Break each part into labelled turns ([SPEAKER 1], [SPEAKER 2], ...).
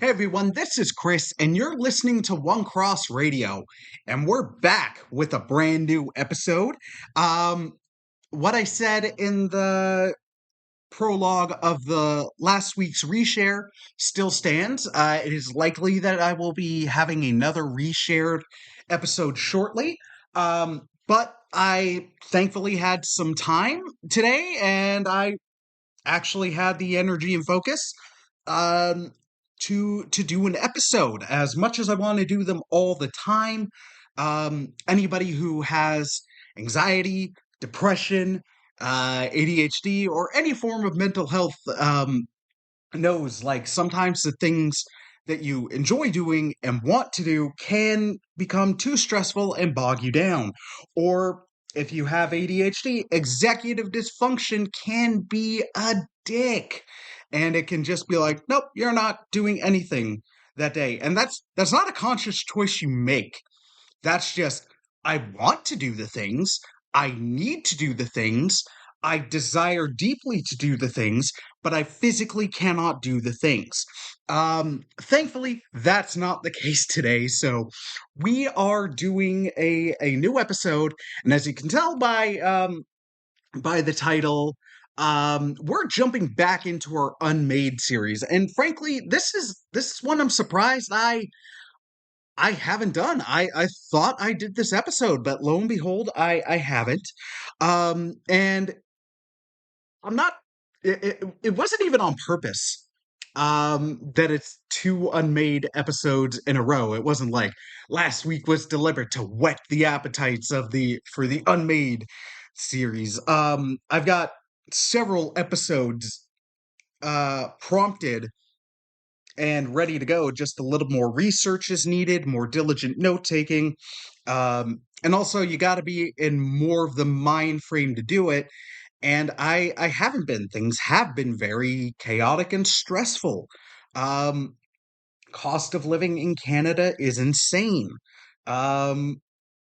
[SPEAKER 1] Hey everyone, this is Chris, and you're listening to One Cross Radio, and we're back with a brand new episode. Um, what I said in the prologue of the last week's reshare still stands. It is likely that I will be having another reshared episode shortly. But I thankfully had some time today, and I actually had the energy and focus um to do an episode. As much as I want to do them all the time, anybody who has anxiety, depression, ADHD, or any form of mental health knows, like, sometimes the things that you enjoy doing and want to do can become too stressful and bog you down. Or if you have ADHD, executive dysfunction can be a dick. And it can just be like, nope, you're not doing anything that day. And that's not a conscious choice you make. That's just, I want to do the things, I need to do the things, I desire deeply to do the things, but I physically cannot do the things. Thankfully, that's not the case today. So we are doing a new episode, and as you can tell by the title, we're jumping back into our Unmade series. And frankly, this is one I'm surprised I haven't done. I thought I did this episode, but lo and behold, I haven't. And I'm not. It wasn't even on purpose. That it's two unmade episodes in a row. It wasn't like last week was deliberate to whet the appetites of the for the Unmade series. I've got several episodes prompted and ready to go. Just a little more research is needed, more diligent note taking. And also, you got to be in more of the mind frame to do it. And I haven't been. Things have been very chaotic and stressful. Um, Cost of living in Canada is insane. Um,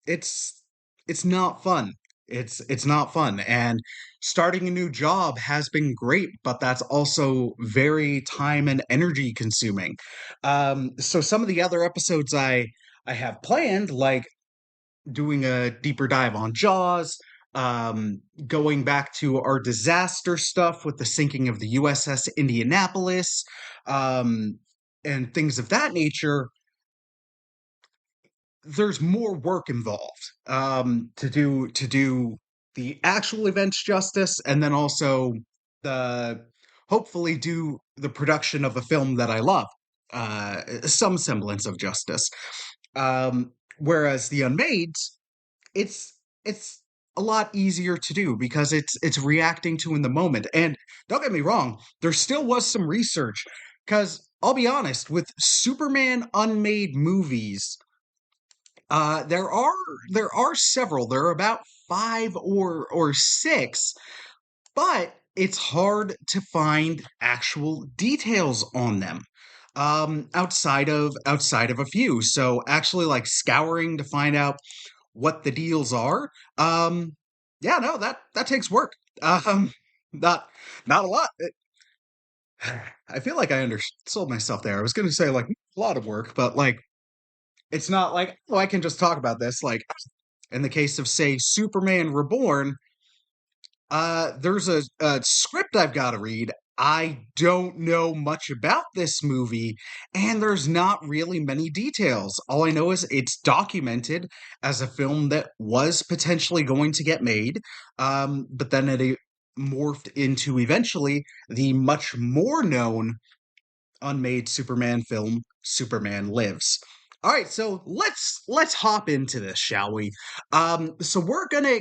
[SPEAKER 1] it's it's not fun. It's not fun. And starting a new job has been great, but that's also very time and energy consuming. So some of the other episodes I have planned, like doing a deeper dive on Jaws, going back to our disaster stuff with the sinking of the USS Indianapolis, um, and things of that nature. There's more work involved to do the actual events justice, and then also the hopefully do the production of a film that I love, some semblance of justice. Whereas the Unmade, it's a lot easier to do because it's reacting to in the moment. And don't get me wrong, there still was some research, because I'll be honest, with Superman Unmade movies, there are several. There are about five or six, but it's hard to find actual details on them. Outside of a few. So actually, like, scouring to find out what the deals are. Yeah, no, that takes work. Um, not not a lot. I feel like I undersold myself there. I was going to say, like, a lot of work, but, like, it's not like, oh, I can just talk about this. Like, in the case of, say, Superman Reborn, there's a script I've got to read. I don't know much about this movie, and there's not really many details. All I know is it's documented as a film that was potentially going to get made, but then it morphed into eventually the much more known unmade Superman film, Superman Lives. All right, so let's hop into this, shall we? So we're gonna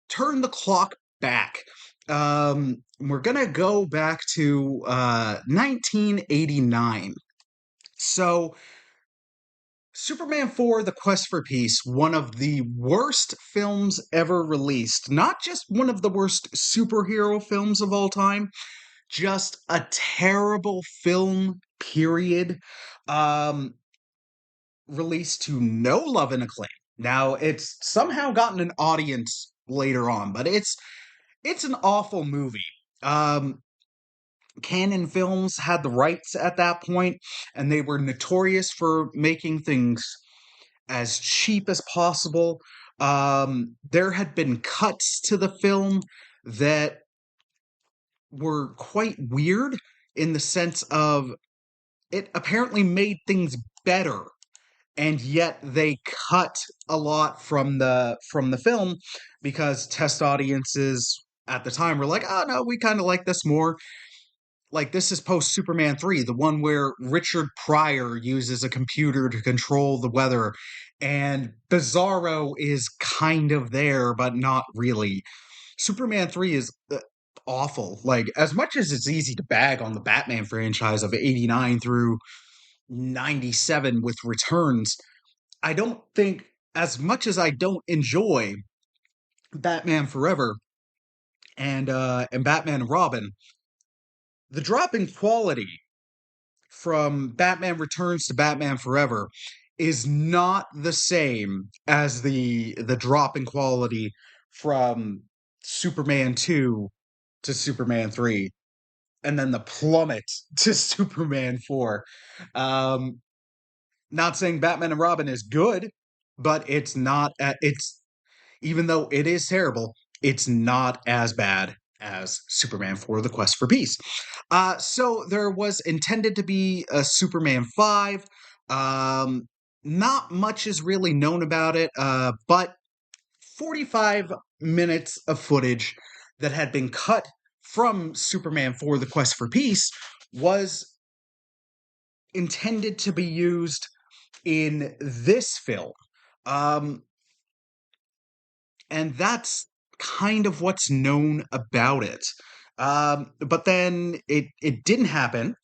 [SPEAKER 1] turn the clock back. We're gonna go back to 1989. So Superman 4: The Quest for Peace, one of the worst films ever released. Not just one of the worst superhero films of all time, just a terrible film, period. Um, Released to no love and acclaim. Now, it's somehow gotten an audience later on, but it's an awful movie. Um, Canon Films had the rights at that point, and they were notorious for making things as cheap as possible. There had been cuts to the film that were quite weird in the sense of it apparently made things better, and yet they cut a lot from the film because test audiences at the time were like, oh no, we kind of like this more. Like, this is post Superman 3, the one where Richard Pryor uses a computer to control the weather, and Bizarro is kind of there, but not really. Superman 3 is awful. Like, as much as it's easy to bag on the Batman franchise of 89 through 97 with returns, I don't think, as much as I don't enjoy Batman Forever and Batman and Robin, the drop in quality from Batman Returns to Batman Forever is not the same as the drop in quality from Superman 2 to Superman 3, and then the plummet to Superman 4. Um Not saying Batman and Robin is good, but it's not it's even though it is terrible, it's not as bad as Superman 4 The Quest for Peace. So there was intended to be a Superman 5. Um, Not much is really known about it, but 45 minutes of footage that had been cut from Superman 4 The Quest for Peace was intended to be used in this film. Um, and that's kind of what's known about it. But then it didn't happen.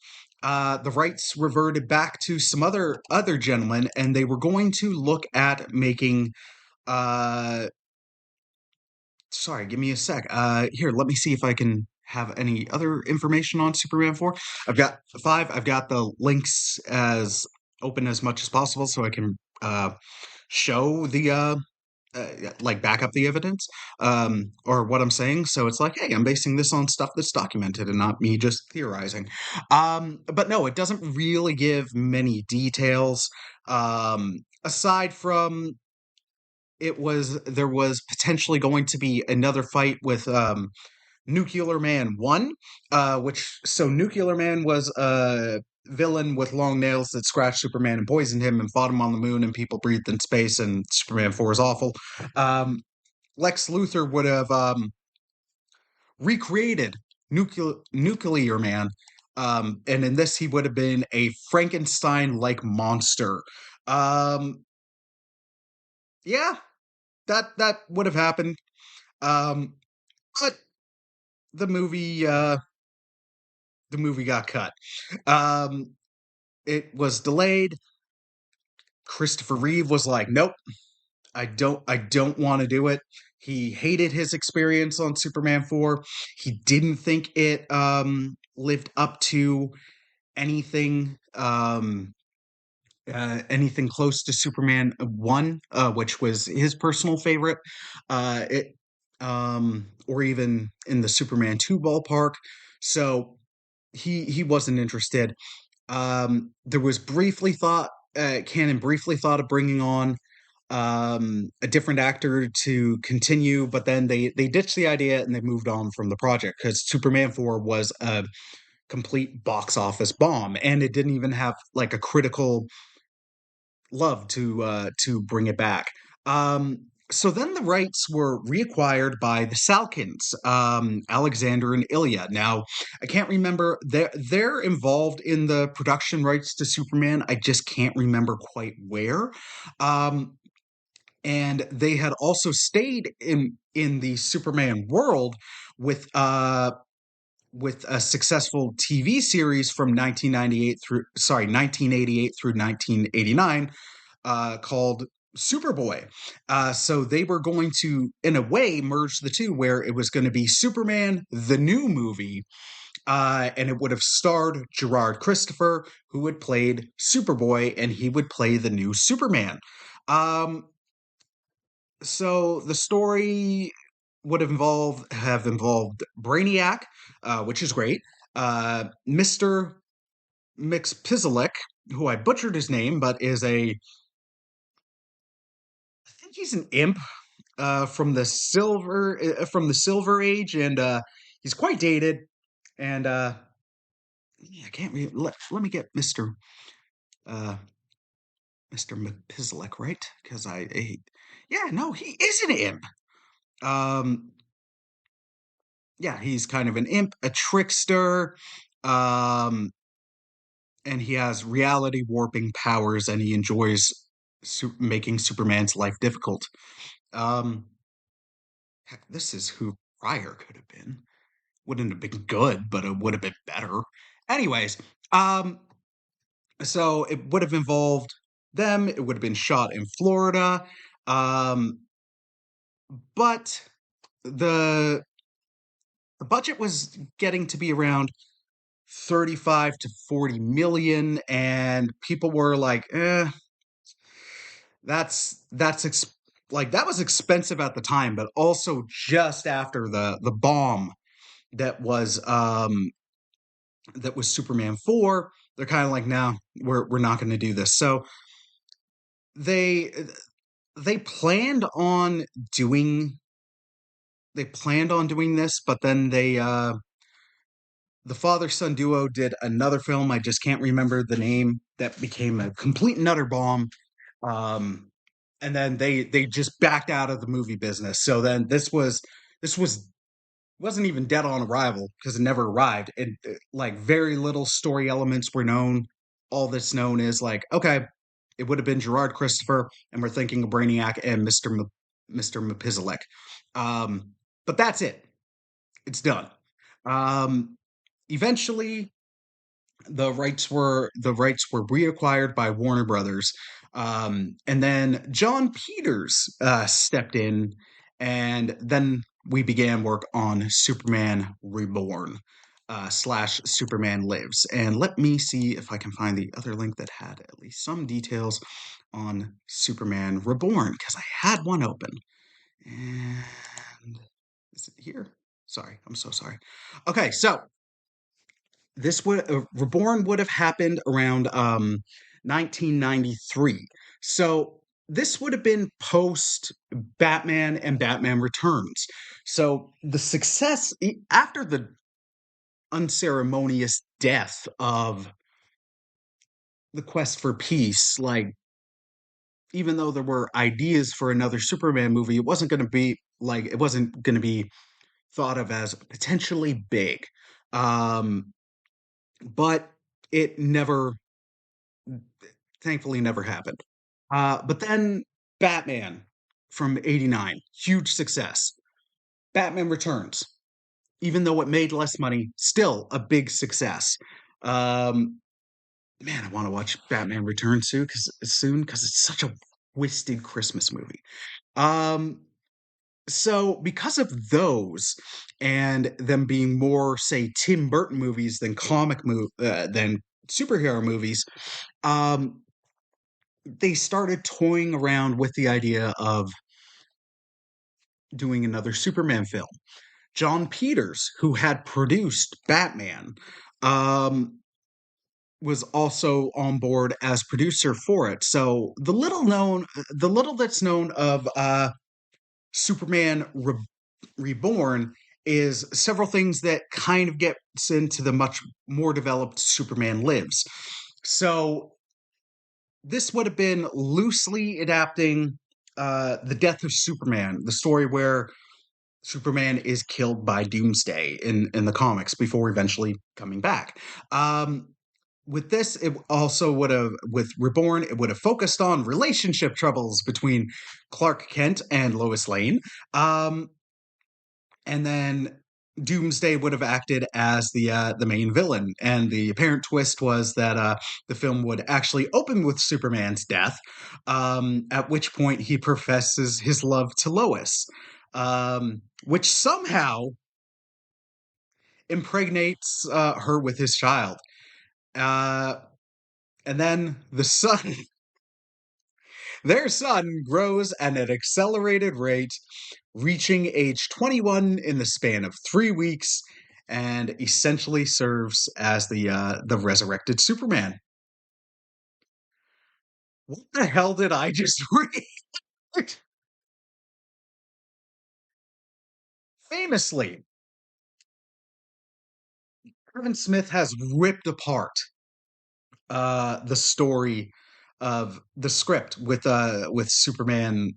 [SPEAKER 1] The rights reverted back to some other gentlemen, and they were going to look at making. Uh, Sorry, give me a sec. Here, let me see if I can have any other information on Superman 4. I've got 5. I've got the links as open as much as possible so I can show the like back up the evidence or what I'm saying. So it's like, hey, I'm basing this on stuff that's documented and not me just theorizing. But no, it doesn't really give many details. Aside from there was potentially going to be another fight with Nuclear Man 1, which so Nuclear Man was a villain with long nails that scratched Superman and poisoned him and fought him on the moon, and people breathed in space, and Superman 4 is awful. Um, Lex Luthor would have recreated Nuclear Man, and in this he would have been a Frankenstein-like monster. Um, yeah, that would have happened. Um, but the movie uh, the movie got cut. Um, it was delayed. Christopher Reeve was like, "Nope, I don't want to do it." He hated his experience on Superman 4. He didn't think it lived up to anything anything close to Superman 1, which was his personal favorite. It Or even in the Superman 2 ballpark. So he wasn't interested. There was briefly thought Cannon briefly thought of bringing on a different actor to continue, but then they ditched the idea and they moved on from the project because Superman 4 was a complete box office bomb, and it didn't even have like a critical love to bring it back. So then the rights were reacquired by the Salkins, Alexander and Ilya. Now, I can't remember, they're involved in the production rights to Superman. I just can't remember quite where. Um, and they had also stayed in the Superman world with with a successful TV series from 1988 through 1989 called Superboy. So they were going to, in a way, merge the two, where it was going to be Superman, the new movie, and it would have starred Gerard Christopher, who had played Superboy, and he would play the new Superman. Um, so the story would have involved Brainiac, which is great. Mr. Mxpizilek, who I butchered his name, but I think he's an imp from the Silver Age, and he's quite dated. And yeah, I can't let me get uh Mr. Mapizlek right because yeah, no, he is an imp. Um, yeah, he's kind of an imp, a trickster, um, and he has reality warping powers, and he enjoys making Superman's life difficult. Um, heck, this is who Pryor could have been. Wouldn't have been good, but it would have been better. Anyways, um, so it would have involved them. It would have been shot in Florida. Um, but the the budget was getting to be around 35 to 40 million, and people were like, like that was expensive at the time, but also just after the bomb that was Superman 4, they're kind of like, no, we're not going to do this. So they they planned on doing this, but then the father son duo did another film. I just can't remember the name that became a complete and utter bomb. Um, and then they just backed out of the movie business. So then this wasn't even dead on arrival because it never arrived. And like very little story elements were known. All that's known is like, okay, it would have been Gerard Christopher, and we're thinking of Brainiac and Mr. Mapizalek. But that's it. It's done. Um, Eventually, the rights were reacquired by Warner Brothers, and then John Peters stepped in, and then we began work on Superman Reborn slash Superman Lives. And let me see if I can find the other link that had at least some details on Superman Reborn because I had one open. And is it here? Sorry, I'm so sorry. Okay, so Reborn would have happened around 1993. So this would have been post Batman and Batman Returns. So the success after the unceremonious death of the Quest for Peace, like even though there were ideas for another Superman movie, it wasn't going to be thought of as potentially big. Um, but it never thankfully never happened. But then Batman from '89, huge success. Batman Returns, even though it made less money, still a big success. Um, Man, I want to watch Batman Returns soon because it's such a wasted Christmas movie. Um, so because of those and them being more, say, Tim Burton movies than superhero movies, um, they started toying around with the idea of doing another Superman film. John Peters, who had produced Batman, um, was also on board as producer for it. So the little that's known of Superman Reborn is several things that kind of gets into the much more developed Superman Lives. So this would have been loosely adapting the death of Superman, the story where Superman is killed by Doomsday in the comics before eventually coming back. Um, with this, it also would have, with Reborn, it would have focused on relationship troubles between Clark Kent and Lois Lane. Um, and then Doomsday would have acted as the main villain, and the apparent twist was that the film would actually open with Superman's death, at which point he professes his love to Lois, which somehow impregnates her with his child. Uh, and then their son grows at an accelerated rate, reaching age 21 in the span of 3 weeks, and essentially serves as the resurrected Superman. What the hell did I just read? Famously, Kevin Smith has ripped apart the story of the script with Superman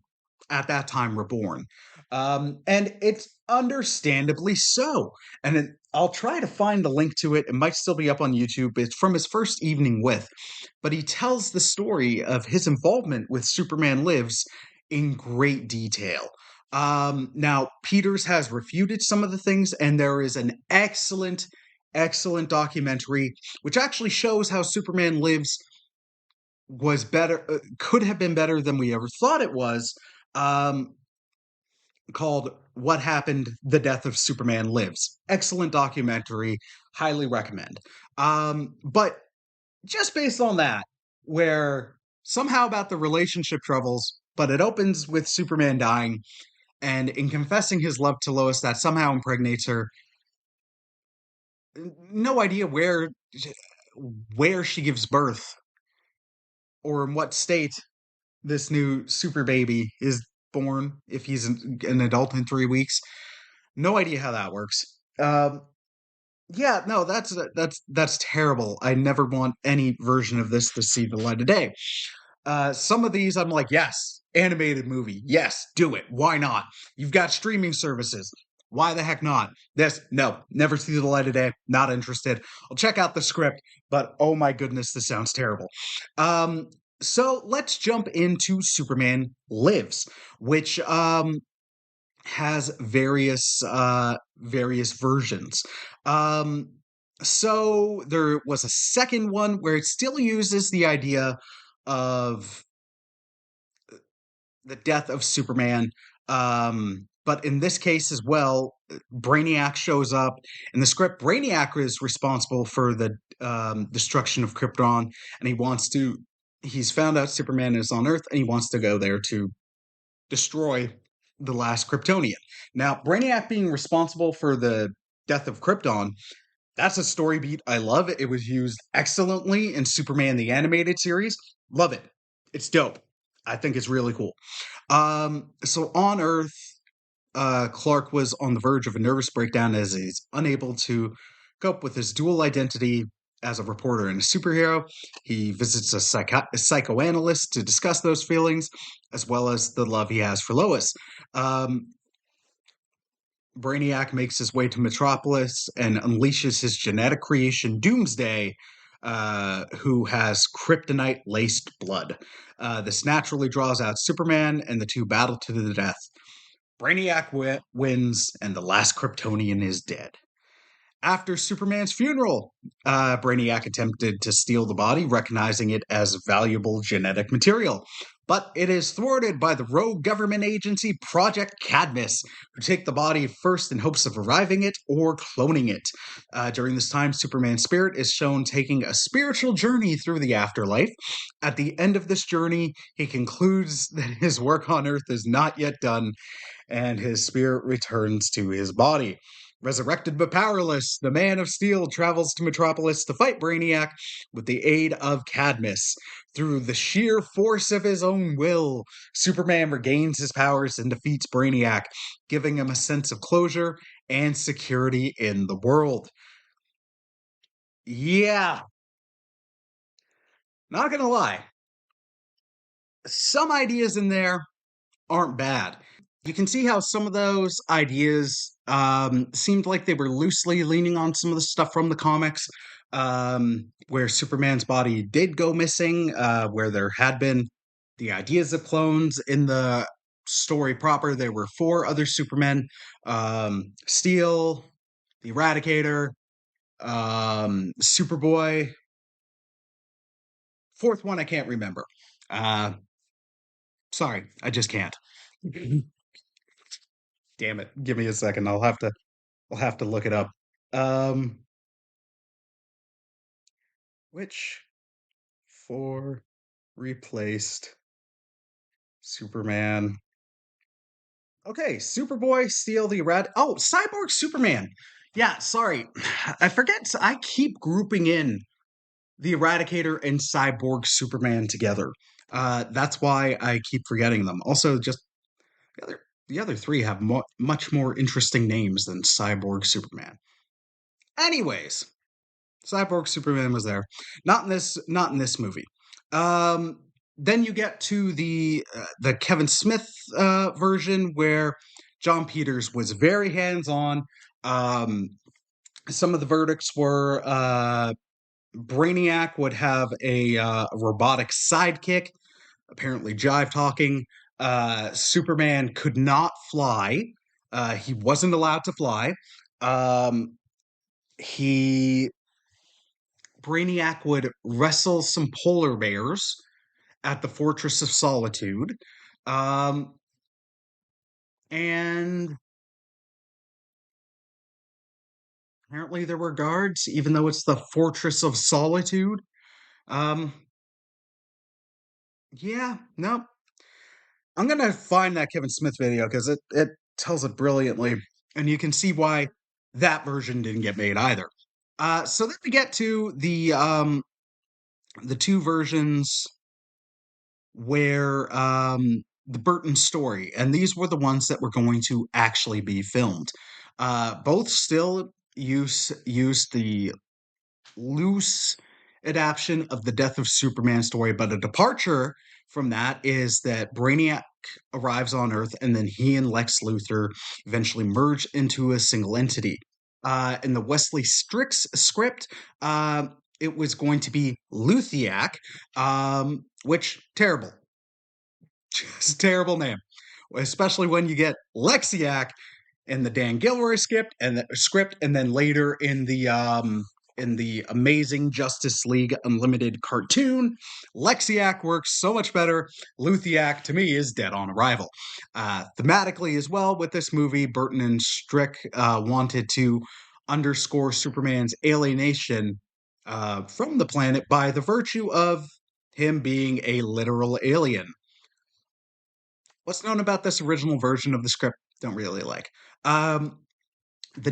[SPEAKER 1] at that time reborn. And it's understandably so. And I'll try to find the link to it. It might still be up on YouTube. It's from his first evening with, but he tells the story of his involvement with Superman Lives in great detail. Now, Peters has refuted some of the things, and there is an excellent documentary which actually shows how Superman Lives was better, could have been better than we ever thought it was. Um, Called What Happened The Death of Superman Lives. Excellent documentary, highly recommend. But just based on that, where somehow about the relationship troubles, but it opens with Superman dying, and in confessing his love to Lois, that somehow impregnates her. No idea where she gives birth or in what state this new super baby is born if he's an adult in 3 weeks. No idea how that works. Yeah, no, that's terrible. I never want any version of this to see the light of day. Some of these I'm like, yes, animated movie, yes, do it. Why not? You've got streaming services. Why the heck not? This, no, never see the light of day. Not interested. I'll check out the script, but oh my goodness, this sounds terrible. Um, so let's jump into Superman Lives, which has various versions. Um, so there was a second one where it still uses the idea of the death of Superman. But in this case as well, Brainiac shows up. In the script, Brainiac is responsible for the destruction of Krypton, and he's found out Superman is on Earth, and he wants to go there to destroy the last Kryptonian. Now, Brainiac being responsible for the death of Krypton, that's a story beat I love. It was used excellently in Superman the Animated Series. Love it. It's dope. I think it's really cool. So on Earth, Clark was on the verge of a nervous breakdown as he's unable to cope with his dual identity as a reporter and a superhero. He visits a psychoanalyst to discuss those feelings, as well as the love he has for Lois. Um, Brainiac makes his way to Metropolis and unleashes his genetic creation, Doomsday, who has kryptonite laced blood. This naturally draws out Superman, and the two battle to the death. Brainiac wins, and the last Kryptonian is dead. After Superman's funeral, Brainiac attempted to steal the body, recognizing it as valuable genetic material. But it is thwarted by the rogue government agency Project Cadmus, who take the body first in hopes of reviving it or cloning it. During this time, Superman's spirit is shown taking a spiritual journey through the afterlife. At the end of this journey, he concludes that his work on Earth is not yet done, and his spirit returns to his body. Resurrected but powerless, the Man of Steel travels to Metropolis to fight Brainiac with the aid of Cadmus. Through the sheer force of his own will, Superman regains his powers and defeats Brainiac, giving him a sense of closure and security in the world. Yeah, not gonna lie. Some ideas in there aren't bad. You can see how some of those ideas seemed like they were loosely leaning on some of the stuff from the comics, where Superman's body did go missing, where there had been the ideas of clones in the story proper. There were four other Supermen: Steel, the Eradicator, Superboy. Fourth one I can't remember. Uh, Sorry, I just can't. Damn it! Give me a second. I'll have to look it up. Um, which four replaced Superman? Okay, Superboy, Steel, the Red. Oh, Cyborg Superman. Yeah, sorry. I forget. I keep grouping in the Eradicator and Cyborg Superman together. That's why I keep forgetting them. Also, just the other, the other three have much more interesting names than Cyborg Superman. Anyways, Cyborg Superman was there. Not in this movie. Um, then you get to the Kevin Smith version where John Peters was very hands on. Um, some of the verdicts were Brainiac would have a robotic sidekick, apparently jive talking. Superman could not fly. He wasn't allowed to fly. Um, he Brainiac would wrestle some polar bears at the Fortress of Solitude. Um, and apparently there were guards, even though it's the Fortress of Solitude. Um, yeah, no, I'm gonna find that Kevin Smith video because it tells it brilliantly, and you can see why that version didn't get made either. So then we get to the two versions where the Burton story, and these were the ones that were going to actually be filmed. Both still use the loose adaptation of the Death of Superman story, but a departure from that is that Brainiac arrives on Earth and then he and Lex Luthor eventually merge into a single entity. In the Wesley Strix script, it was going to be Luthiac, which terrible, just terrible name, especially when you get Lexiac in the Dan Gilroy script, and then later in the Amazing Justice League Unlimited cartoon, Lexiac works so much better. Luthiac to me is dead on arrival. Thematically as well, with this movie, Burton and Strick wanted to underscore Superman's alienation from the planet by the virtue of him being a literal alien. What's known about this original version of the script? Don't really like. Um, the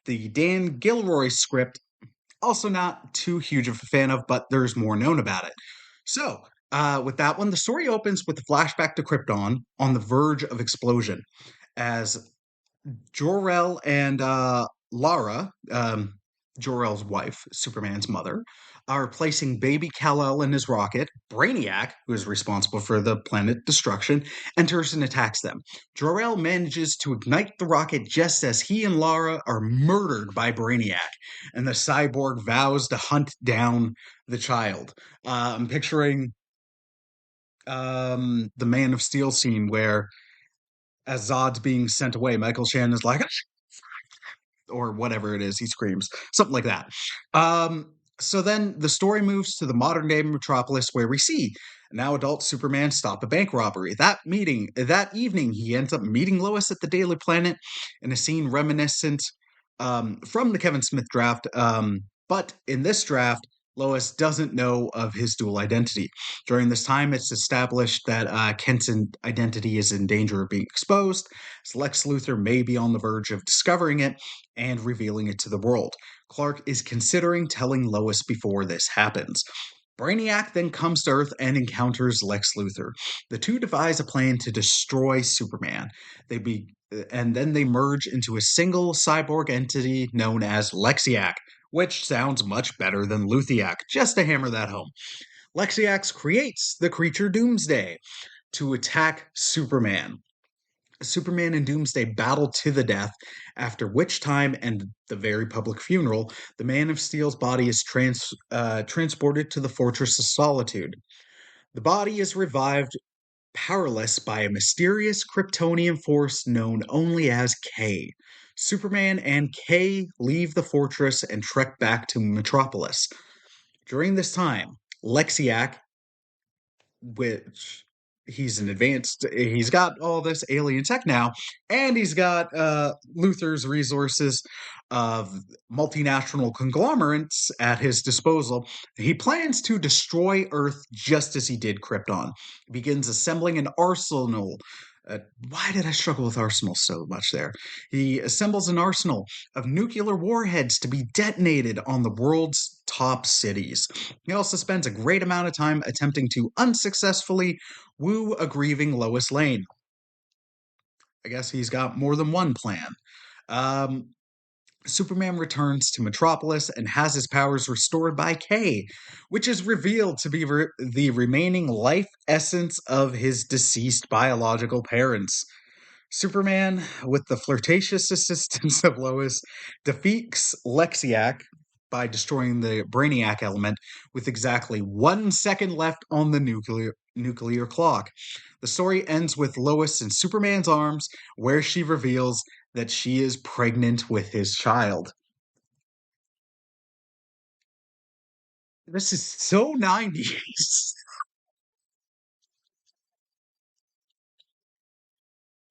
[SPEAKER 1] the Dan Gilroy script, also not too huge of a fan of, but there's more known about it. So, with that one, the story opens with a flashback to Krypton on the verge of explosion as Jor-El and Lara, Jor-El's wife, Superman's mother, are placing baby Kal-El in his rocket. Brainiac, who is responsible for the planet destruction, enters and attacks them. Jor-El manages to ignite the rocket just as he and Lara are murdered by Brainiac, and the cyborg vows to hunt down the child. I'm picturing the Man of Steel scene where, as Zod's being sent away, Michael Shannon is like, or whatever it is he screams, something like that. So then the story moves to the modern day metropolis where we see now adult Superman stop a bank robbery. That evening, he ends up meeting Lois at the Daily Planet in a scene reminiscent from the Kevin Smith draft. But in this draft, Lois doesn't know of his dual identity. During this time, it's established that Kent's identity is in danger of being exposed, so Lex Luthor may be on the verge of discovering it and revealing it to the world. Clark is considering telling Lois before this happens. Brainiac then comes to Earth and encounters Lex Luthor. The two devise a plan to destroy Superman. And then they merge into a single cyborg entity known as Lexiac, which sounds much better than Luthiac, just to hammer that home. Lexiac creates the creature Doomsday to attack Superman. Superman and Doomsday battle to the death, after which time and the very public funeral, the Man of Steel's body is transported to the Fortress of Solitude. The body is revived powerless by a mysterious Kryptonian force known only as K. Superman and K leave the fortress and trek back to Metropolis. During this time, Lexiac, which he's got all this alien tech now, and he's got Luther's resources of multinational conglomerates at his disposal. He plans to destroy Earth just as he did Krypton. He begins assembling an arsenal Uh, why did I struggle with arsenal so much there? He assembles an arsenal of nuclear warheads to be detonated on the world's top cities. He also spends a great amount of time attempting to unsuccessfully woo a grieving Lois Lane. I guess he's got more than one plan. Um, Superman returns to Metropolis and has his powers restored by Kay, which is revealed to be the remaining life essence of his deceased biological parents. Superman, with the flirtatious assistance of Lois, defeats Lexiac by destroying the Brainiac element with exactly 1 second left on the nuclear clock. The story ends with Lois in Superman's arms, where she reveals that she is pregnant with his child. This is so 90s.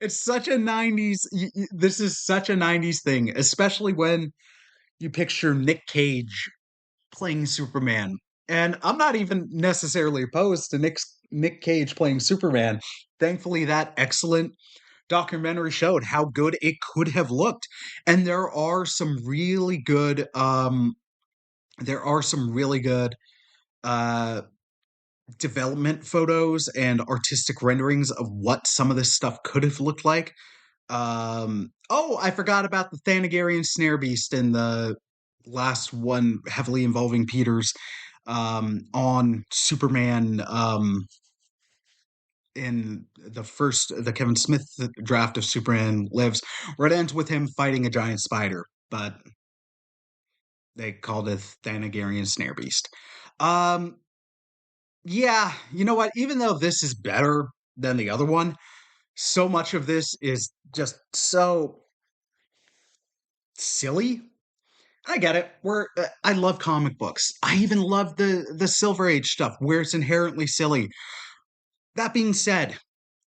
[SPEAKER 1] It's such a 90s. This is such a 90s thing, especially when you picture Nick Cage playing Superman. And I'm not even necessarily opposed to Nick Cage playing Superman. Thankfully, that excellent documentary showed how good it could have looked. And there are some really good uh development photos and artistic renderings of what some of this stuff could have looked like. Oh, I forgot about the Thanagarian snare beast in the last one, heavily involving Peters, on Superman, in the Kevin Smith draft of Superman Lives, where it ends with him fighting a giant spider, but they called it Thanagarian snare beast. Um, yeah, you know what? Even though this is better than the other one, so much of this is just so silly. I get it. I love comic books. I even love the Silver Age stuff where it's inherently silly. That being said,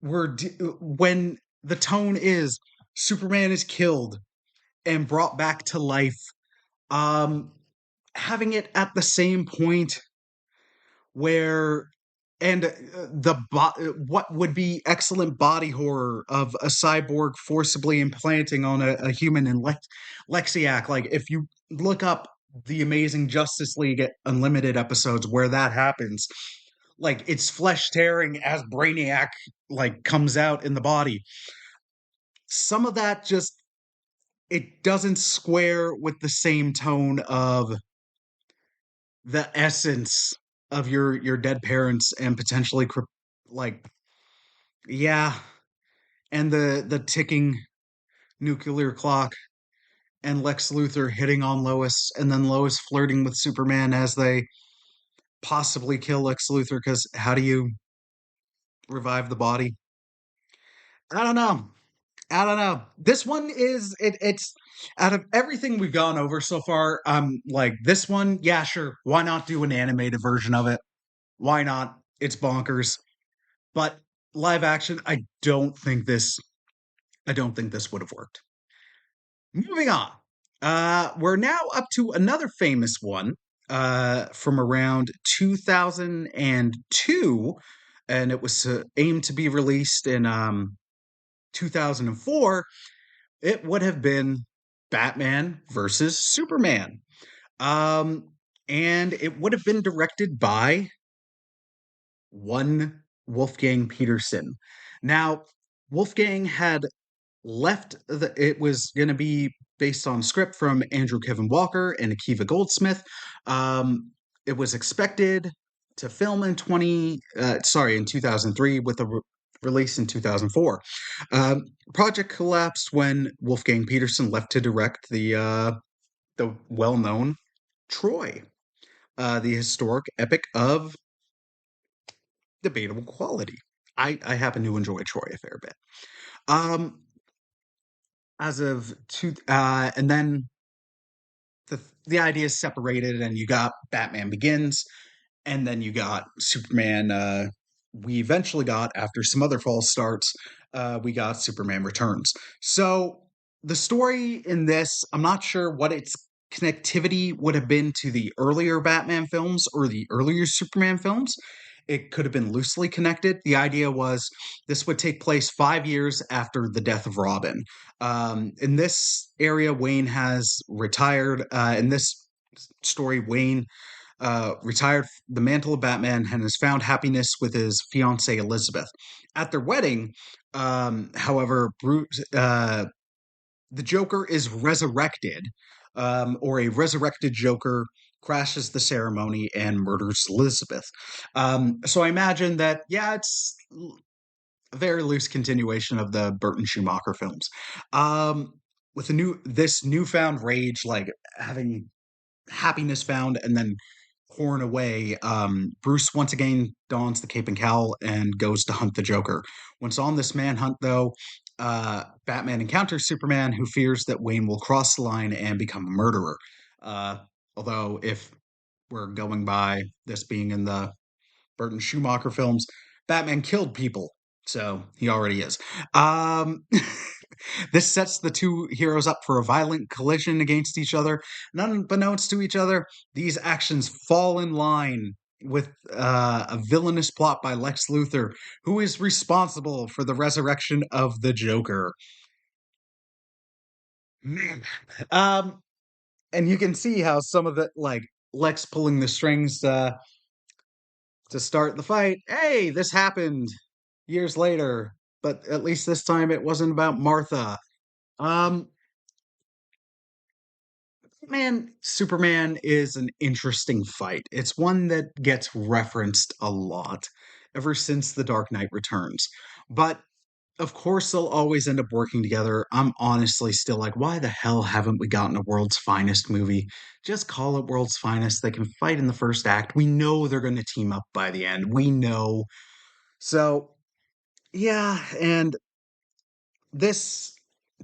[SPEAKER 1] when the tone is Superman is killed and brought back to life, um, having it at the same point where and what would be excellent body horror of a cyborg forcibly implanting on a human in Lexiac. Like if you look up the Amazing Justice League Unlimited episodes where that happens, like it's flesh tearing as Brainiac like comes out in the body. Some of that just it doesn't square with the same tone of the essence of your dead parents and potentially like yeah, and the ticking nuclear clock and Lex Luthor hitting on Lois and then Lois flirting with Superman as they possibly kill Lex Luthor because how do you revive the body? I don't know. I don't know. This one it's out of everything we've gone over so far, like this one, yeah, sure. Why not do an animated version of it? Why not? It's bonkers. But live action, I don't think this would have worked. Moving on. We're now up to another famous one from around 2002, and it was aimed to be released in 2004. It would have been Batman versus Superman. Um, and it would have been directed by one Wolfgang Peterson. Now, Wolfgang had it was going to be based on script from Andrew Kevin Walker and Akiva Goldsmith. It was expected to film in 2003 with a release in 2004. Project collapsed when Wolfgang Peterson left to direct the well-known Troy, the historic epic of debatable quality. I happen to enjoy Troy a fair bit. Um, as of and then the idea is separated, and you got Batman Begins, and then you got Superman. We eventually got after some other false starts. We got Superman Returns. So the story in this, I'm not sure what its connectivity would have been to the earlier Batman films or the earlier Superman films. it could have been loosely connected. The idea was this would take place 5 years after the death of Robin. In this area, Wayne has retired. In this story, Wayne retired the mantle of Batman and has found happiness with his fiancee Elizabeth. At their wedding, however, the Joker is resurrected, or a resurrected Joker crashes the ceremony and murders Elizabeth. So I imagine that, yeah, it's a very loose continuation of the Burton Schumacher films. Um, with this newfound rage, like having happiness found and then torn away, Bruce once again dons the cape and cowl and goes to hunt the Joker. Once on this manhunt, though, Batman encounters Superman, who fears that Wayne will cross the line and become a murderer. Uh, Although, if we're going by this being in the Burton Schumacher films, Batman killed people, so he already is. Um, this sets the two heroes up for a violent collision against each other. Unbeknownst to each other, these actions fall in line with a villainous plot by Lex Luthor, who is responsible for the resurrection of the Joker. Man. Um, and you can see how some of it, like Lex pulling the strings to start the fight. Hey, this happened years later, but at least this time it wasn't about Martha. Um, Man, Superman is an interesting fight. It's one that gets referenced a lot ever since The Dark Knight Returns. But of course, they'll always end up working together. I'm honestly still like, why the hell haven't we gotten a World's Finest movie? Just call it World's Finest. They can fight in the first act. We know they're going to team up by the end. We know. So, yeah, and this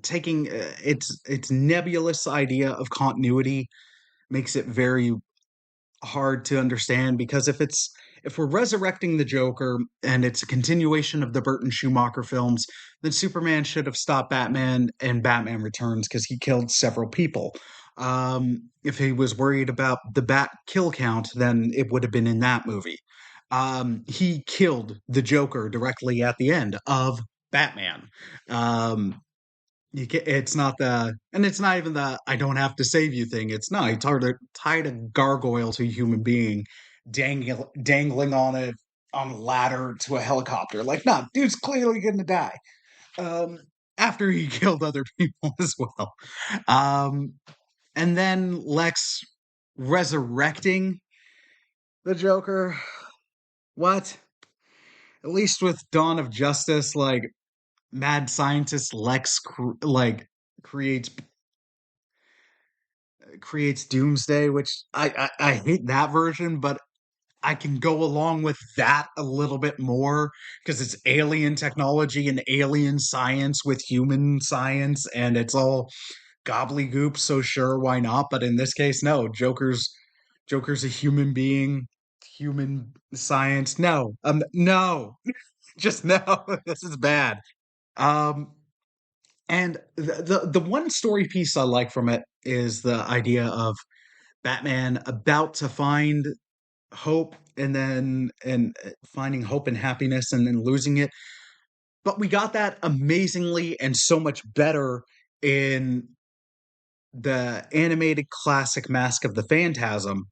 [SPEAKER 1] taking its nebulous idea of continuity makes it very hard to understand, because if we're resurrecting the Joker and it's a continuation of the Burton Schumacher films, then Superman should have stopped Batman and Batman Returns because he killed several people. If he was worried about the Bat kill count, then it would have been in that movie. He killed the Joker directly at the end of Batman. Um, it's not and it's not even the "I don't have to save you" thing. It's not. He tied a gargoyle to a human being, dangling on a ladder to a helicopter. Like, nah, dude's clearly gonna die. Um, After he killed other people as well. Um, and then Lex resurrecting the Joker. What? At least with Dawn of Justice, like mad scientist Lex, creates Doomsday, which I hate that version, but I can go along with that a little bit more because it's alien technology and alien science with human science, and it's all gobbledygook. So sure, why not? But in this case, no. Joker's a human being, human science. No, no, just no. This is bad. Um, and the one story piece I like from it is the idea of Batman about to find hope and finding hope and happiness and then losing it. But we got that amazingly and so much better in the animated classic Mask of the Phantasm,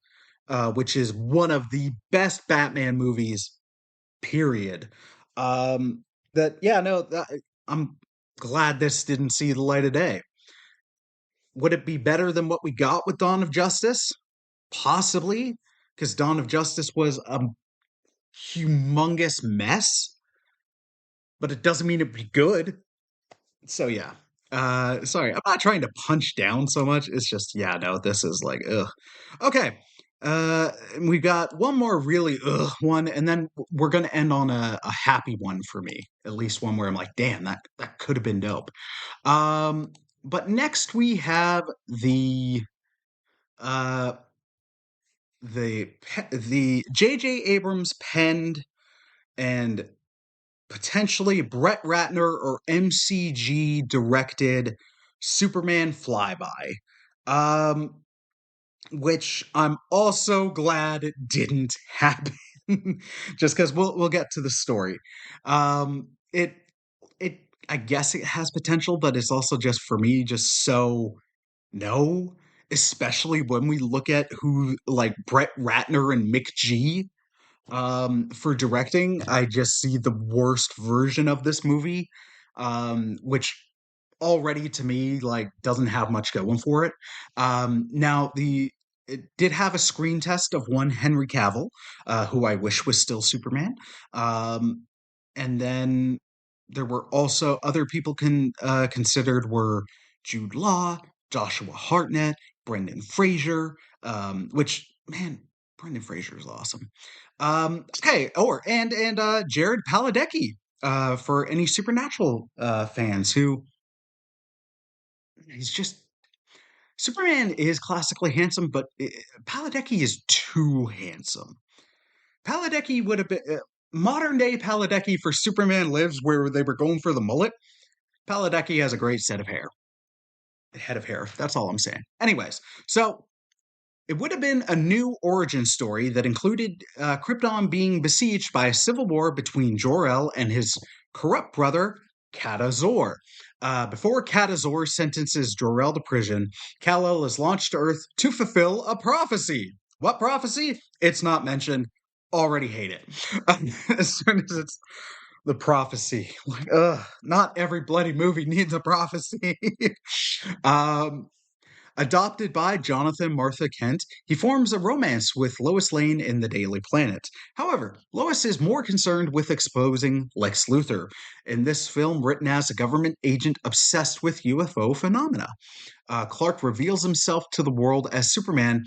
[SPEAKER 1] which is one of the best Batman movies, period. Um, yeah, no, I'm glad this didn't see the light of day. Would it be better than what we got with Dawn of Justice? Possibly, because Dawn of Justice was a humongous mess, but it doesn't mean it'd be good. So yeah. Sorry, I'm not trying to punch down so much. It's just, yeah, no, this is like, ugh. Okay. We've got one more really ugh one, and then we're gonna end on a happy one for me. At least one where I'm like, damn, that could have been dope. Um, but next we have uh the J.J. Abrams penned and potentially Brett Ratner or MCG directed Superman Flyby, um, which I'm also glad it didn't happen. Just because we'll get to the story. It it I guess it has potential, but it's also just for me just so no, especially when we look at who like Brett Ratner and Mick G for directing. I just see the worst version of this movie, which already to me like doesn't have much going for it. Now the it did have a screen test of one Henry Cavill, who I wish was still Superman. Um, and then there were also other people considered were Jude Law, Joshua Hartnett, Brendan Fraser, which man, Brendan Fraser is awesome. Okay, or and Jared Padalecki, for any Supernatural fans who he's just Superman is classically handsome, but Padalecki is too handsome. Padalecki would have been modern day Padalecki for Superman Lives, where they were going for the mullet. Padalecki has a great head of hair. That's all I'm saying. Anyways, so it would have been a new origin story that included Krypton being besieged by a civil war between Jor-El and his corrupt brother, Kata-Zor. Before Kata-Zor sentences Jor-El to prison, Kal-El is launched to Earth to fulfill a prophecy. What prophecy? It's not mentioned. Already hate it. As soon as it's the prophecy, like, not every bloody movie needs a prophecy. um, Adopted by Jonathan Martha Kent, he forms a romance with Lois Lane in the Daily Planet. However, Lois is more concerned with exposing Lex Luthor, in this film written as a government agent obsessed with UFO phenomena. Clark reveals himself to the world as Superman,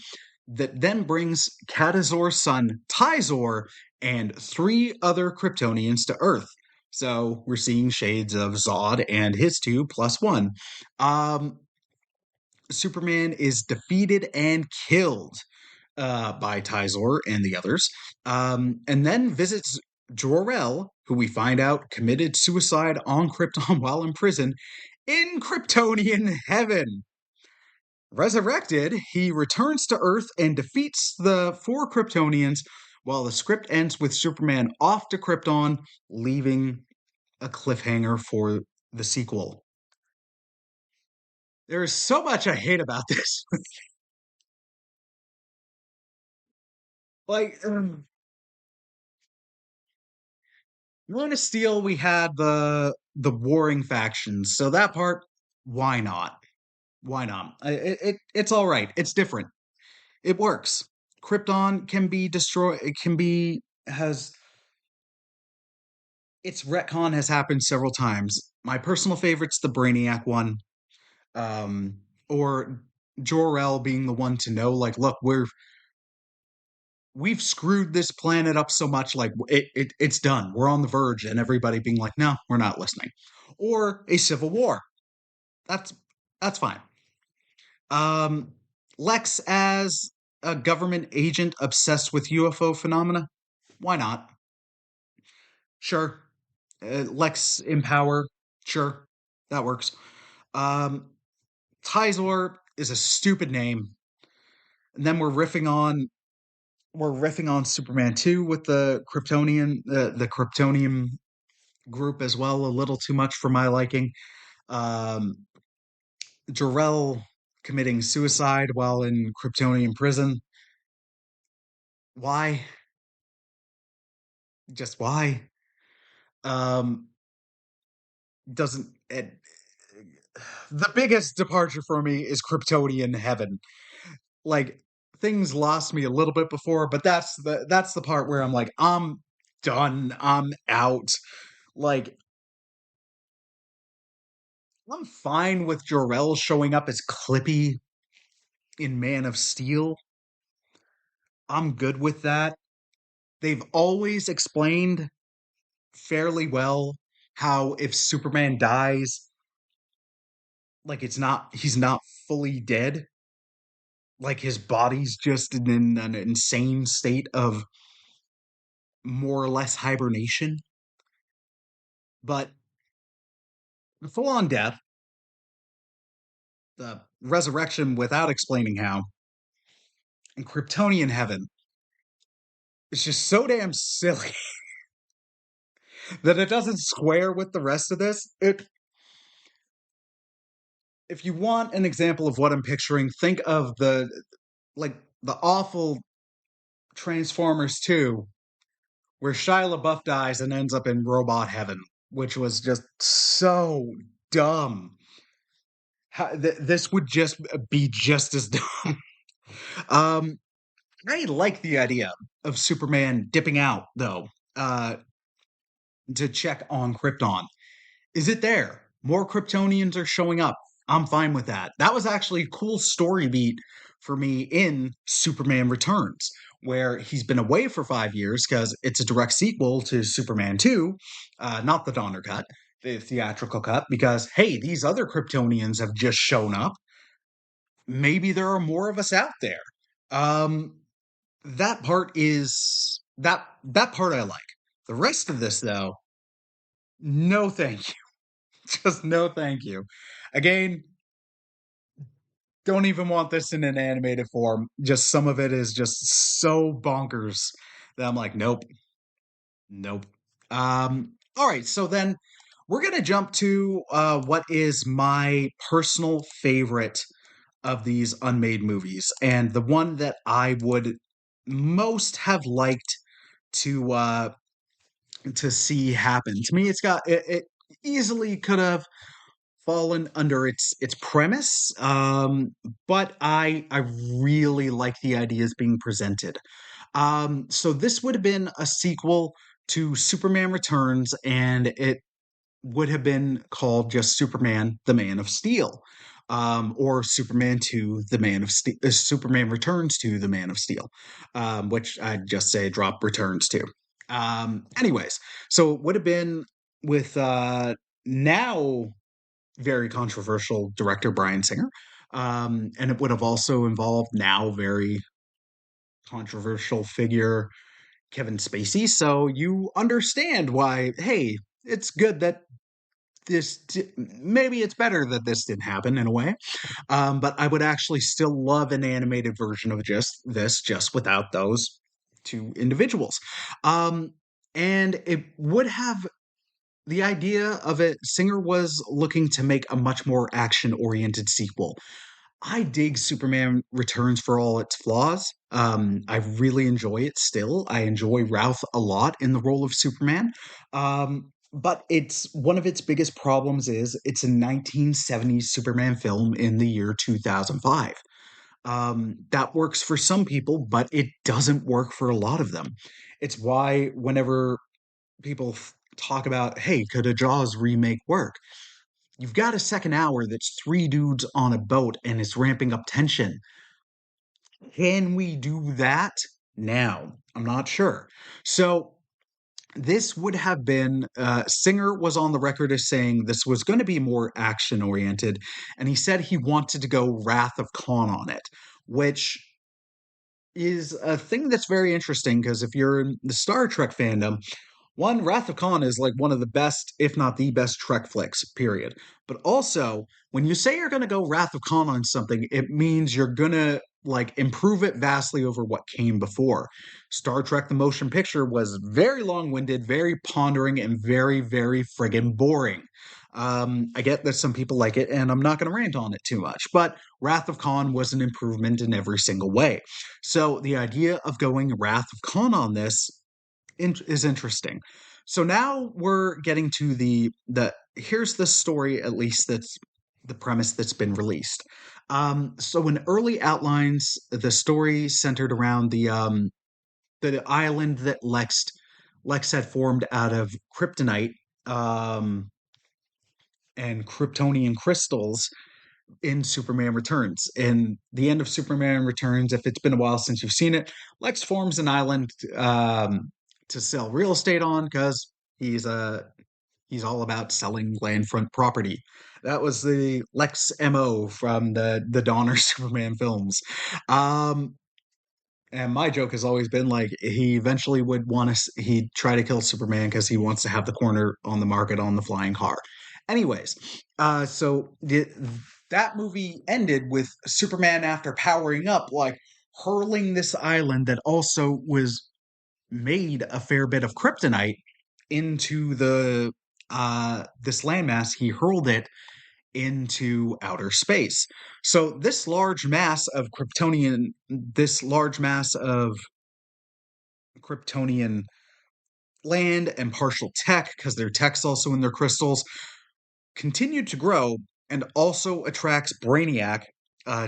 [SPEAKER 1] that then brings Katazor's son, Tyzor, and three other Kryptonians to Earth. So we're seeing shades of Zod and his two plus one. Um, Superman is defeated and killed by Tyzor and the others, and then visits Jor-El, who we find out committed suicide on Krypton while in prison in Kryptonian heaven. Resurrected, he returns to Earth and defeats the four Kryptonians, while the script ends with Superman off to Krypton, leaving a cliffhanger for the sequel. There is so much I hate about this. Like, Man of Steel, we had the warring factions, so that part, why not? Why not? It's all right. It's different. It works. Krypton can be destroyed. It can be has its retcon has happened several times. My personal favorite's the Brainiac one, um, or Jor-El being the one to know, like, look, we've screwed this planet up so much, like it's done. We're on the verge, and everybody being like, no, we're not listening. Or a civil war. That's that's fine. Um, Lex as a government agent obsessed with UFO phenomena. Why not? Sure. Lex in power. Sure, that works. Um, Tyzor is a stupid name, and then we're riffing on Superman 2 with the Kryptonian group as well, a little too much for my liking. Um, Jor-El committing suicide while in Kryptonian prison. Why? Just why? Um, doesn't it, the biggest departure for me is Kryptonian heaven. Like things lost me a little bit before, but that's the part where I'm like, I'm done. I'm out. Like I'm fine with Jor-El showing up as Clippy in Man of Steel. I'm good with that. They've always explained fairly well how if Superman dies, like he's not fully dead. Like his body's just in an insane state of more or less hibernation. But the full on death, the resurrection without explaining how, and Kryptonian heaven. It's just so damn silly that it doesn't square with the rest of this. If you want an example of what I'm picturing, think of like the awful Transformers 2, where Shia LaBeouf dies and ends up in robot heaven, which was just so dumb. This would just be just as dumb. um, I like the idea of Superman dipping out, though, uh, to check on Krypton. Is it there? More Kryptonians are showing up. I'm fine with that. That was actually a cool story beat for me in Superman Returns, where he's been away for 5 years because it's a direct sequel to Superman 2, not the Donner cut, the theatrical cut, because, hey, these other Kryptonians have just shown up. Maybe there are more of us out there. Um, that part is that part I like. The rest of this, though, no thank you. Just no thank you. Again, don't even want this in an animated form. Just some of it is just so bonkers that I'm like, nope, nope. All right, so then we're gonna jump to what is my personal favorite of these unmade movies, and the one that I would most have liked to see happen. To me, it easily could have fallen under its premise, but I really like the ideas being presented. So this would have been a sequel to Superman Returns, and it would have been called just Superman: The Man of Steel, or Superman 2: The Man of Steel, Superman Returns to the Man of Steel, which I'd just say drop Returns to. Anyways, so it would have been with now very controversial director Bryan Singer. And it would have also involved now very controversial figure Kevin Spacey. So you understand why, hey, it's good that maybe it's better that this didn't happen in a way. But I would actually still love an animated version of just this, just without those two individuals. Um, and it would have the idea of it, Singer was looking to make a much more action oriented sequel. I dig Superman Returns for all its flaws. I really enjoy it still. I enjoy Ralph a lot in the role of Superman. But it's one of its biggest problems is it's a 1970s Superman film in the year 2005. That works for some people, but it doesn't work for a lot of them. It's why whenever people talk about, hey, could a Jaws remake work? You've got a second hour that's three dudes on a boat and it's ramping up tension. Can we do that now? I'm not sure. So this would have been Singer was on the record as saying this was going to be more action oriented, and he said he wanted to go Wrath of Khan on it, which is a thing that's very interesting because if you're in the Star Trek fandom, one, Wrath of Khan is like one of the best, if not the best, Trek flicks, period. But also, when you say you're going to go Wrath of Khan on something, it means you're going to like improve it vastly over what came before. Star Trek the motion picture was very long-winded, very pondering, and very, very friggin' boring. I get that some people like it, and I'm not going to rant on it too much, but Wrath of Khan was an improvement in every single way. So the idea of going Wrath of Khan on this is interesting. So now we're getting to the here's the story, at least that's the premise that's been released. So in early outlines, the story centered around the island that Lex had formed out of kryptonite um and Kryptonian crystals in Superman Returns. In the end of Superman Returns, if it's been a while since you've seen it, Lex forms an island to sell real estate on because he's all about selling landfront property. That was the Lex MO from the Donner Superman films. Um, and my joke has always been like he eventually would want to he'd try to kill Superman because he wants to have the corner on the market on the flying car. Anyways, that movie ended with Superman after powering up, like hurling this island that also was made a fair bit of kryptonite into the this landmass. He hurled it into outer space. So this large mass of Kryptonian land and partial tech, because their tech's also in their crystals, continued to grow and also attracts Brainiac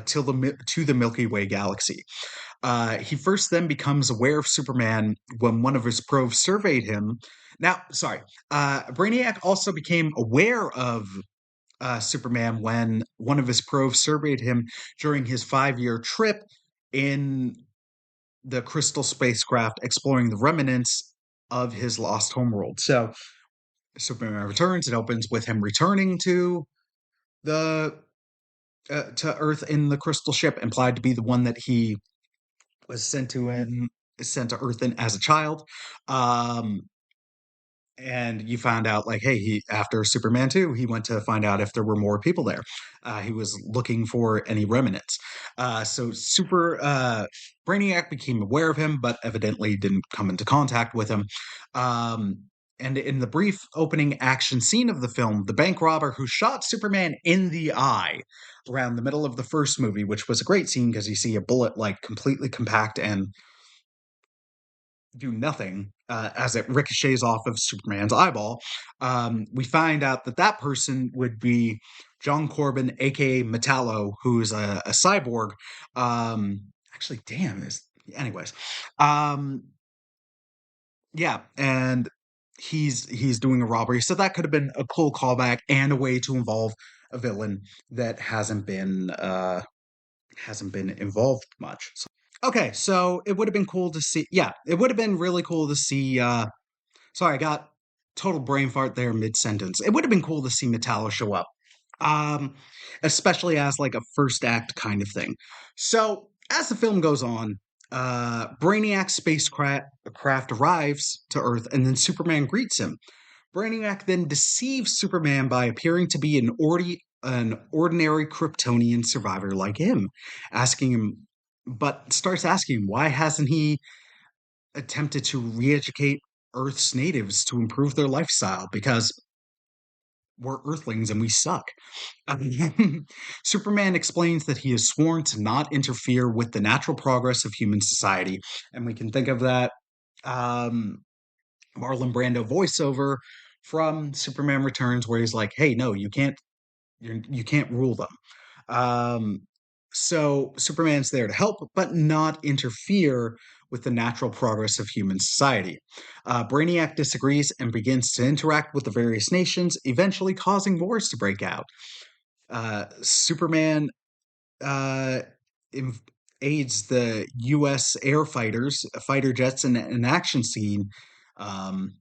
[SPEAKER 1] to the Milky Way galaxy. He first then becomes aware of Superman when one of his probes surveyed him. Now, sorry, Brainiac also became aware of Superman when one of his probes surveyed him during his 5-year trip in the Crystal spacecraft exploring the remnants of his lost homeworld. So Superman returns. It opens with him returning the to Earth in the Crystal ship, implied to be the one that he was sent to Earth in as a child. Um, and you found out like, hey, he after Superman 2, he went to find out if there were more people there. He was looking for any remnants. So super Brainiac became aware of him, but evidently didn't come into contact with him. Um, and in the brief opening action scene of the film, the bank robber who shot Superman in the eye around the middle of the first movie, which was a great scene because you see a bullet like completely compact and do nothing as it ricochets off of Superman's eyeball. We find out that that person would be John Corbin, aka Metallo, who's a cyborg. Actually, damn, is anyways. Um, yeah, and he's doing a robbery, so that could have been a cool callback and a way to involve a villain that hasn't been involved much. Okay, so it would have been cool to see. Yeah, it would have been really cool to see. Sorry, I got total brain fart there mid sentence. It would have been cool to see Metallo show up, um, especially as like a first act kind of thing. So as the film goes on, Brainiac spacecraft arrives to Earth, and then Superman greets him. Brainiac then deceives Superman by appearing to be an ordinary Kryptonian survivor like him, asking him, but starts asking him why hasn't he attempted to re-educate Earth's natives to improve their lifestyle because we're Earthlings and we suck. Superman explains that he has sworn to not interfere with the natural progress of human society, and we can think of that um, Marlon Brando voiceover from Superman Returns, where he's like, "Hey, no, you can't rule them." Um, so Superman's there to help, but not interfere with the natural progress of human society. Brainiac disagrees and begins to interact with the various nations, eventually causing wars to break out. Superman uh, inv- aids the U.S. fighter jets, in an action scene um,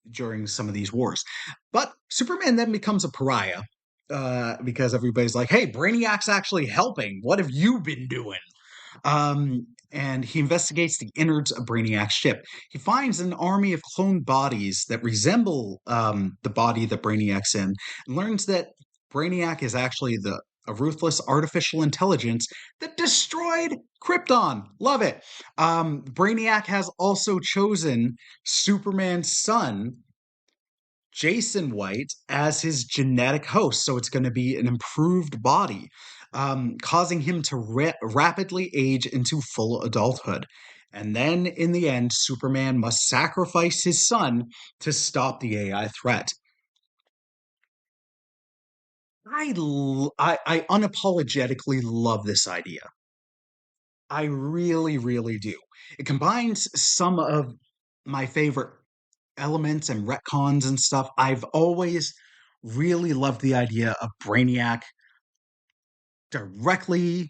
[SPEAKER 1] during some of these wars. But Superman then becomes a pariah because everybody's like, hey, Brainiac's actually helping. What have you been doing? And he investigates the innards of Brainiac's ship. He finds an army of cloned bodies that resemble the body that Brainiac's in, and learns that Brainiac is actually a ruthless artificial intelligence that destroyed Krypton. Love it. Brainiac has also chosen Superman's son, Jason White, as his genetic host. So it's going to be an improved body, causing him to rapidly age into full adulthood. And then in the end, Superman must sacrifice his son to stop the AI threat. I unapologetically love this idea. I really, really do. It combines some of my favorite elements and retcons and stuff. I've always really loved the idea of Brainiac directly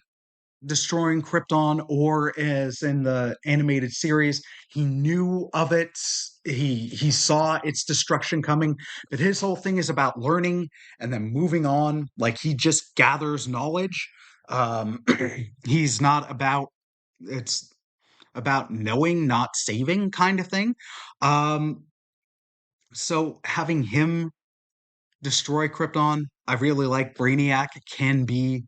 [SPEAKER 1] destroying Krypton, or as in the animated series, he knew of it. He saw its destruction coming, but his whole thing is about learning and then moving on. Like he just gathers knowledge. Um, he's not about it's about knowing, not saving, kind of thing. Um, so having him destroy Krypton, I really like. Brainiac can be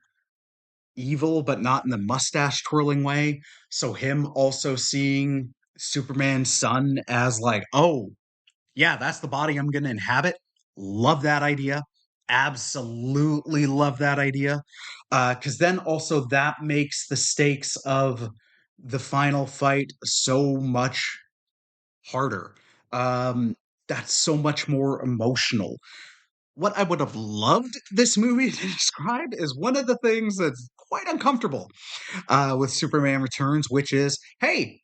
[SPEAKER 1] evil, but not in the mustache twirling way. So him also seeing Superman's son as like, oh, yeah, that's the body I'm going to inhabit. Love that idea. Absolutely love that idea. Because then also that makes the stakes of the final fight so much harder. Um, that's so much more emotional. What I would have loved this movie to describe is one of the things that's quite uncomfortable with Superman Returns, which is, hey,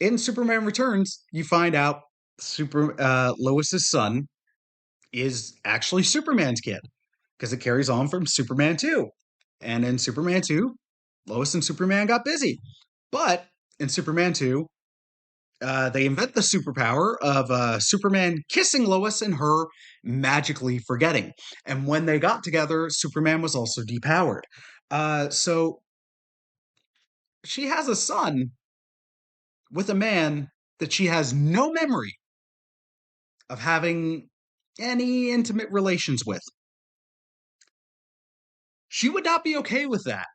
[SPEAKER 1] in Superman Returns, you find out Lois's son is actually Superman's kid because it carries on from Superman 2. And in Superman 2, Lois and Superman got busy. But in Superman 2, they invent the superpower of Superman kissing Lois and her magically forgetting. And when they got together, Superman was also depowered. So she has a son with a man that she has no memory of having any intimate relations with. She would not be okay with that.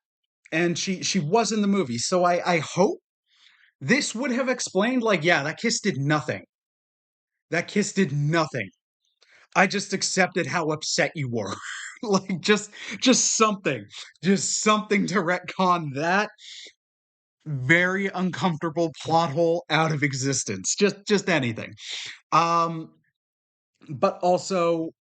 [SPEAKER 1] And she was in the movie. So I hope this would have explained, like, yeah, that kiss did nothing. That kiss did nothing. I just accepted how upset you were. Like just something. Just something to retcon that very uncomfortable plot hole out of existence. Just anything. Um but also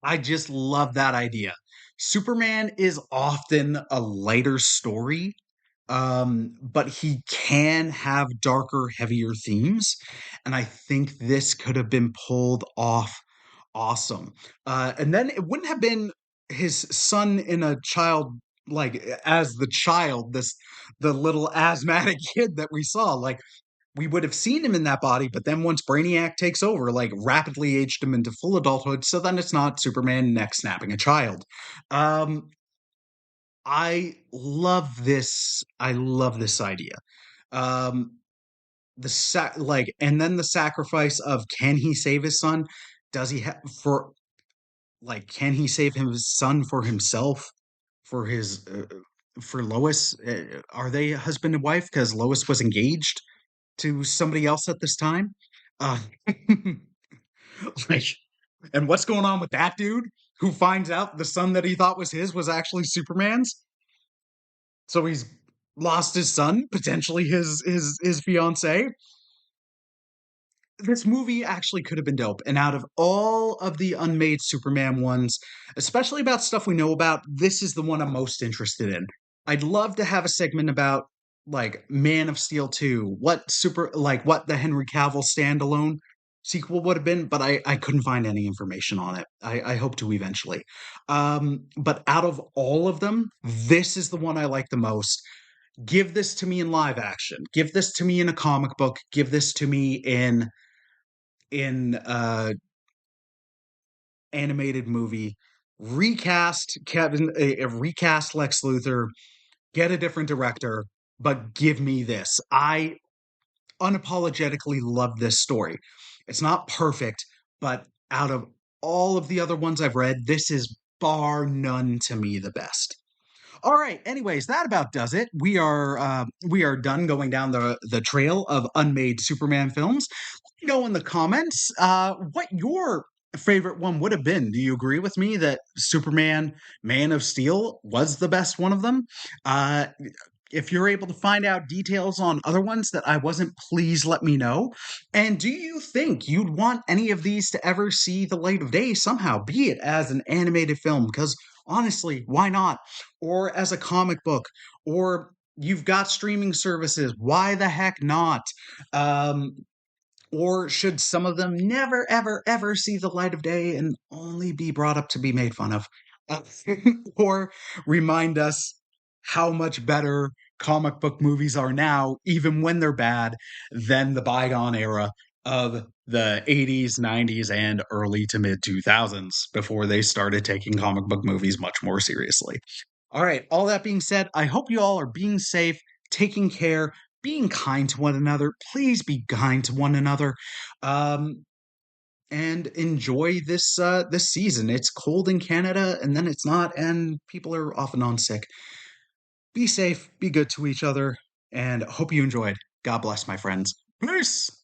[SPEAKER 1] I just love that idea. Superman is often a lighter story, but he can have darker, heavier themes. And I think this could have been pulled off awesome. And then it wouldn't have been his son in a child, like as the child, the little asthmatic kid that we saw. Like we would have seen him in that body, but then once Brainiac takes over, like rapidly aged him into full adulthood, so then it's not Superman neck snapping a child. Um, I love this. I love this idea. Um, and then the sacrifice of can he save his son? Does he have for like can he save his son for himself? For his for Lois? Are they husband and wife? Because Lois was engaged to somebody else at this time. Uh, like, and what's going on with that dude who finds out the son that he thought was his was actually Superman's? So he's lost his son, potentially his fiance. This movie actually could have been dope. And out of all of the unmade Superman ones, especially about stuff we know about, this is the one I'm most interested in. I'd love to have a segment about like Man of Steel 2, what the Henry Cavill standalone sequel would have been, but I couldn't find any information on it. I hope to eventually. But out of all of them, this is the one I like the most. Give this to me in live action. Give this to me in a comic book. Give this to me in animated movie. Recast Lex Luthor, get a different director, but give me this. I unapologetically love this story. It's not perfect, but out of all of the other ones I've read, this is bar none to me the best. All right. Anyways, that about does it. We are done going down the trail of unmade Superman films. Let me know in the comments what your favorite one would have been. Do you agree with me that Superman Man of Steel was the best one of them? Uh, if you're able to find out details on other ones that I wasn't, please let me know. And do you think you'd want any of these to ever see the light of day somehow, be it as an animated film? Because honestly, why not? Or as a comic book, or you've got streaming services, why the heck not? Um, or should some of them never, ever, ever see the light of day and only be brought up to be made fun of? Uh, or remind us how much better comic book movies are now, even when they're bad, than the bygone era of the 80s, 90s, and early to mid 2000s before they started taking comic book movies much more seriously. All right, all that being said, I hope you all are being safe, taking care, being kind to one another. Please be kind to one another. Um, and enjoy this season. It's cold in Canada and then it's not, and people are often on sick. Be safe, be good to each other, and hope you enjoyed. God bless, my friends. Peace.